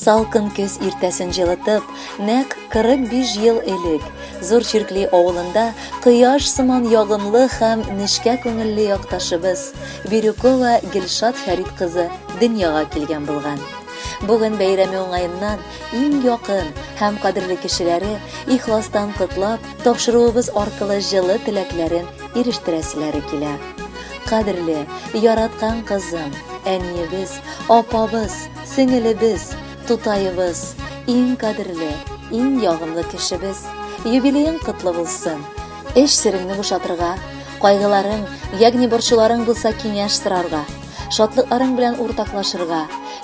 Салкын көз иртәсен җылытып, нәкъ 45 ел элек Зур Чиркли авылында кояш сыман ягымлы һәм нечкә күңелле якташыбыз Бирюкова Гөлшат Фәрит кызы дөньяга килгән булган. Бүген бәйрәме уңаеннан иң якын һәм кадерле кешеләре ихластан котлап, тапшыруыбыз аркылы җылы теләкләрен ирештерәселәре килә. Кадерле, яраткан кызым, әниебез, апабыз, сеңелебез, тутаебыз, иң кадерле, иң ягымлы кешебез, юбилеең котлы булсын. Эш сереңне бушатырга, кайгыларың, ягъни борчуларың булса киңәш сорарга, шатлыкларың белән уртаклашырга,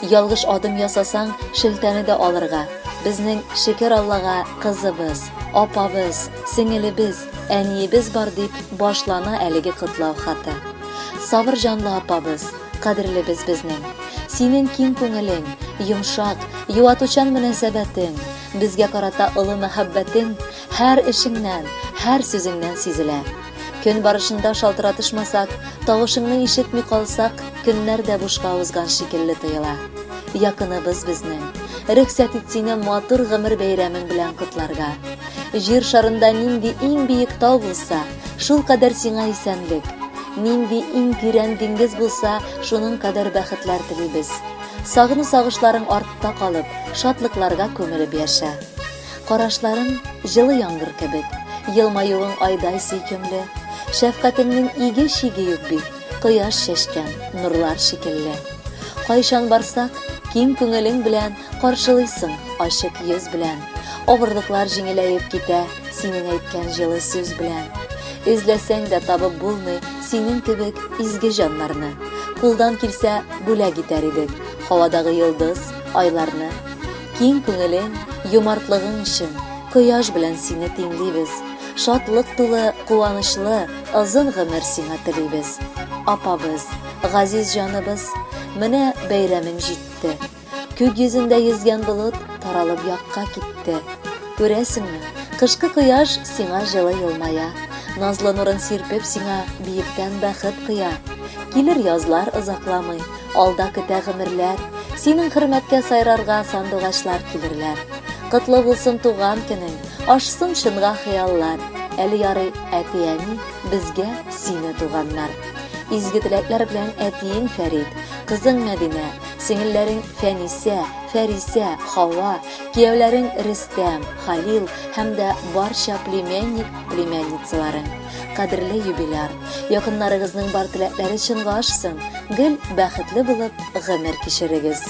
ялгыш адым ясасаң, шелтәне дә алырга. Безнең шөкер Аллага кызыбыз, апабыз, сеңелебез, әниебез бар дип башлана әлеге котлау хаты. Сабыр җанлы апабыз, кадерлебез безнең. Синең киң күңелең, йомшак, юатучан мөнәсәбәтең, безгә карата олы мәхәббәтең һәр эшеңнән, һәр сүзеңнән сизелә. Көн барышында шалтыратышмасак, тавышыңны ишетми калсак, көннәр дә бушка узган шикелле тоела. Якыныбыз безнең. Рөхсәт ит сине матур гомер бәйрәмең белән котларга. Җир шарында нинди иң биек тау булса, шул кадәр сиңа исәнлек. Нинди иң тирән диңгез булса, шуның кадәр бәхетләр телибез. Сагыну-сагышларың артта калып, шатлыкларга күмелеп яшә. Карашларың җылы яңгыр кебек, елмаюың айдай сөйкемле. Шәфкатеңнең иге-шиге юк бит, кояш чәчкән нурлар шикелле. Кайчан барсак, киң күңелең белән каршылыйсың ачык йөз белән. Авырлыклар җиңеләеп китә синең әйткән җылы сүз белән. Эзләсәң дә табып булмый синең кебек изге җаннарны. Кулдан килсә бүләк итәр идек һавадагы йолдыз, айларны. Киң күңелең, юмартлыгың өчен кояш белән сине тиңлибез. Шатлык тулы, куанычлы, озын гомер сиңа телибез. Апабыз, газиз җаныбыз, менә бәйрәмең җитте. Күк йөзендә йөзгән болыт таралып якка китте. Күрәсеңме, кышкы кояш сиңа җылы елмая. Назлы нурын сирпеп сиңа биектән бәхет кыя. Килер язлар озакламый, алда көтә гомерләр. Синең хөрмәткә сайрарга сандугачлар килерләр. Котлы булсын туган көнең, ашсын шынга хыяллар. Әле ярый әти-әни безгә сине туганнар. Изге теләкләр белән әтиең Фәрит, кызың Мәдинә, сеңелләрең Фәнисә, Фәрисә, Хава, кияүләрең Рөстәм, Халил һәм дә барча племянник, племянницаларың. Кадерле юбиляр, якыннарыгызның бар теләкләре чынга ашсын, гел бәхетле булып гомер кичерегез.